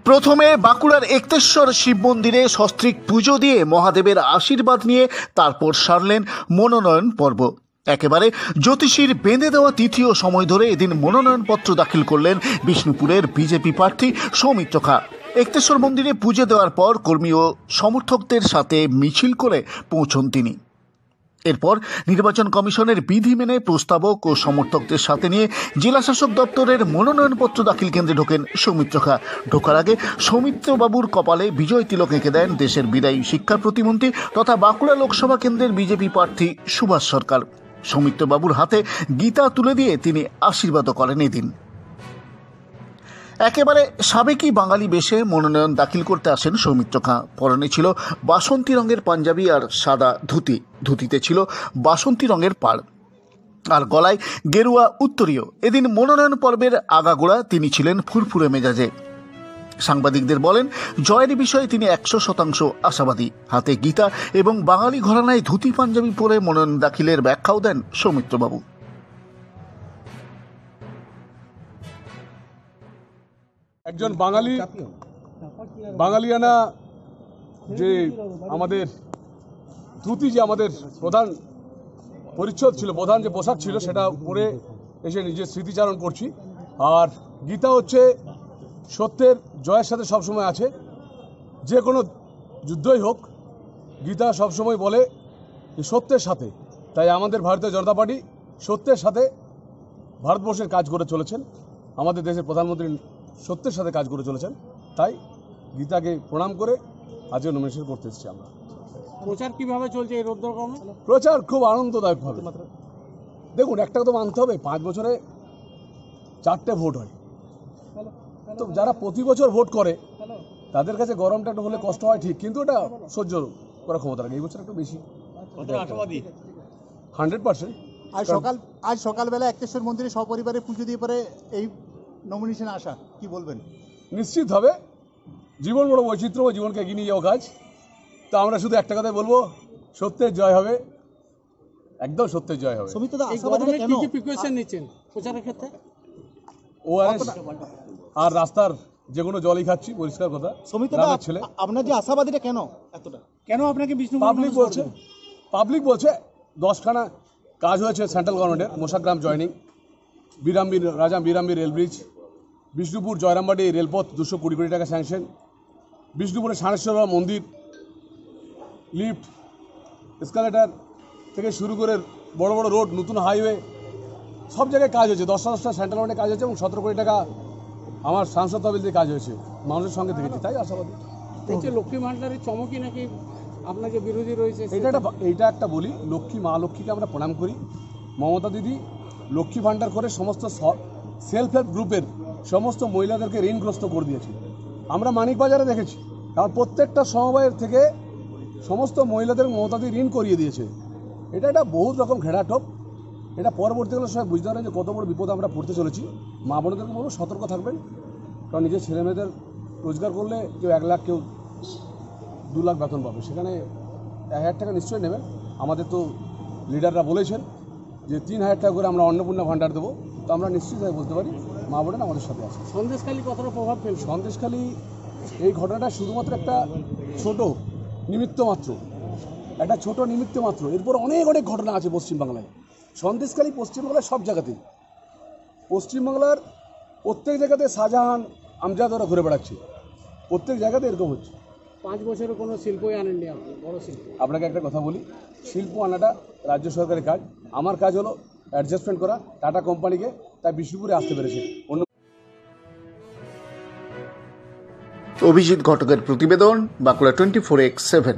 প্রথমে বাঁকুড়ার একতেশ্বর শিব মন্দিরে সস্ত্রীক পুজো দিয়ে মহাদেবের আশীর্বাদ নিয়ে তারপর সারলেন মনোনয়ন পর্ব। একেবারে জ্যোতিষীর বেঁধে দেওয়া তিথি ও সময় ধরে এদিন মনোনয়নপত্র দাখিল করলেন বিষ্ণুপুরের বিজেপি প্রার্থী সৌমিত্র খা। একতেশ্বর মন্দিরে পুজো দেওয়ার পর কর্মী ও সমর্থকদের সাথে মিছিল করে পৌঁছন তিনি। এরপর নির্বাচন কমিশনের বিধি মেনে প্রস্তাবক ও সমর্থকদের সাথে নিয়ে জেলাশাসক দপ্তরের মনোনয়নপত্র দাখিল কেন্দ্রে ঢোকেন সৌমিত্র খা। ঢোকার আগে সৌমিত্রবাবুর কপালে বিজয় তিলক এঁকে দেন দেশের বিদায়ী শিক্ষা প্রতিমন্ত্রী তথা বাঁকুড়া লোকসভা কেন্দ্রের বিজেপি প্রার্থী সুভাষ সরকার। সৌমিত্রবাবুর হাতে গীতা তুলে দিয়ে তিনি আশীর্বাদও করেন এদিন। একেবারে সাবেকি বাঙালি বেশে মনোনয়ন দাখিল করতে আসেন সৌমিত্র খা। পরনে ছিল বাসন্তী রঙের পাঞ্জাবি আর সাদা ধুতি, ধুতিতে ছিল বাসন্তী রঙের পাড় আর গলায় গেরুয়া উত্তরীয়। এদিন মনোনয়ন পর্বের আগাগোড়া তিনি ছিলেন ফুরফুরে মেজাজে। সাংবাদিকদের বলেন, জয়ের বিষয়ে তিনি 100% আশাবাদী। হাতে গীতা এবং বাঙালি ঘরানায় ধুতি পাঞ্জাবি পরে মনোনয়ন দাখিলের ব্যাখ্যাও দেন সৌমিত্রবাবু। একজন বাঙালিয়ানা যে আমাদের ধুতি, যে আমাদের প্রধান পরিচ্ছদ ছিল, প্রধান যে পোশাক ছিল, সেটা পরে এসে নিজের স্মৃতিচারণ করছি। আর গীতা হচ্ছে সত্যের জয়ের সাথে সবসময় আছে। যে কোনো যুদ্ধই হোক, গীতা সবসময় বলে যে সত্যের সাথে। তাই আমাদের ভারতীয় জনতা পার্টি সত্যের সাথে ভারতবর্ষের কাজ করে চলেছেন। আমাদের দেশের প্রধানমন্ত্রী সত্যের সাথে কাজ করে চলেছেন। তাই গীতাকে প্রণাম করে আজকে নমিনেশন করতে এসেছি আমরা। প্রচার কিভাবে চলছে এই রৌদ্রকর্মে? প্রচার খুব আনন্দদায়কভাবে। দেখুন, একটা তো মানতে হবে, 5 বছরে 4টে ভোট হয়। তো যারা প্রতি বছর ভোট করে তাদের কাছে গরমটা একটু হলে কষ্ট হয়, ঠিক, কিন্তু ওটা সহ্য করার ক্ষমতা রাখে। এই বছর একটু বেশি। 100%। আজ সকালবেলা একতেশ্বর মন্দিরে সপরিবারে পুজো দিয়ে পরে এই নমিনেশন আসা, কি বলবেন? নিশ্চিত হবে। জীবন বড় বৈচিত্র্য, জীবনকে এগিয়ে নিয়ে যাওয়া কাজ। তো আমরা শুধু একটা কথাই বলবো, সত্যের জয় হবে, একদম সত্যের জয় হবে। ওআরএস আর রাস্তার যে কোনো জলই খাচ্ছি, পরিষ্কার কথা। ছেলে, আপনার যে আশাবাদীটা কেন আপনাকে পাবলিক বলছে 10খানা কাজ হয়েছে সেন্ট্রাল গভর্নমেন্টের। মোশাগ্রাম জয়নিং, বিরামবীর রেল ব্রিজ, বিষ্ণুপুর জয়রামবাটি রেলপথ 220 কোটি টাকা স্যাংশন, বিষ্ণুপুরে সানেশ্বর মন্দির, লিফট, এসকালেটার থেকে শুরু করে বড় বড় রোড, নতুন হাইওয়ে, সব জায়গায় কাজ হয়েছে। 10টা সেন্ট্রাল গভর্নমেন্টে কাজ হয়েছে এবং 17 কোটি টাকা আমার সাংসদ তহবিল কাজ হয়েছে। মানুষের সঙ্গে দেখেছি, তাই আশাবাদী। লক্ষ্মী ভান্ডারের চমকই নাকি আপনার যে বিরোধী রয়েছে, এইটা একটা বলি, মা লক্ষ্মীকে আমরা প্রণাম করি। মমতা দিদি লক্ষ্মী ভান্ডার করে সমস্ত সেলফ হেল্প গ্রুপের সমস্ত মহিলাদেরকে ঋণগ্রস্ত করে দিয়েছে। আমরা মানিকবাজারে দেখেছি, কারণ প্রত্যেকটা সমবায়ের থেকে সমস্ত মহিলাদের মমতা দিদি ঋণ করিয়ে দিয়েছে। এটা একটা বহুত রকম ঘেরাটোপ। এটা পরবর্তীকালে সবাই বুঝতে পারেন যে কত বড় বিপদ আমরা পড়তে চলেছি। মা বোনদেরকে বলবো সতর্ক থাকবেন, কারণ নিজের ছেলেমেয়েদের রোজগার করলে কেউ 1 লাখ, কেউ 2 লাখ বেতন পাবে, সেখানে 1000 টাকা নিশ্চয়ই নেবেন। আমাদের তো লিডাররা বলেছেন যে 3000 টাকা করে আমরা অন্নপূর্ণা ভান্ডার দেবো। তো আমরা নিশ্চিতভাবে বলতে পারি মা বোনেরা আমাদের সাথে আছে। সন্দেশখালী কতটা প্রভাব ফেলবে? সন্দেশখালী এই ঘটনাটা শুধুমাত্র একটা ছোট নিমিত্ত মাত্র। এরপর অনেক ঘটনা আছে পশ্চিমবাংলায়। সন্দেশখালী পশ্চিমবাংলার সব জায়গাতেই, পশ্চিমবাংলার প্রত্যেক জায়গাতে শাহজাহান, আমজাদ ওরা ঘুরে বেড়াচ্ছে। প্রত্যেক জায়গাতে এরকম হচ্ছে। 5 বছরে কোনো শিল্পই আনেননি আপনি, বড় শিল্প। আপনাকে একটা কথা বলি, শিল্প আনাটা রাজ্য সরকারের কাজ। আমার কাজ হলো অ্যাডজাস্টমেন্ট করা টাটা কোম্পানিকে, তাই বিষ্ণুপুরে আসতে পেরেছে। অভিজিৎ ঘটকের প্রতিবেদন, বাঁকুড়া 24x7।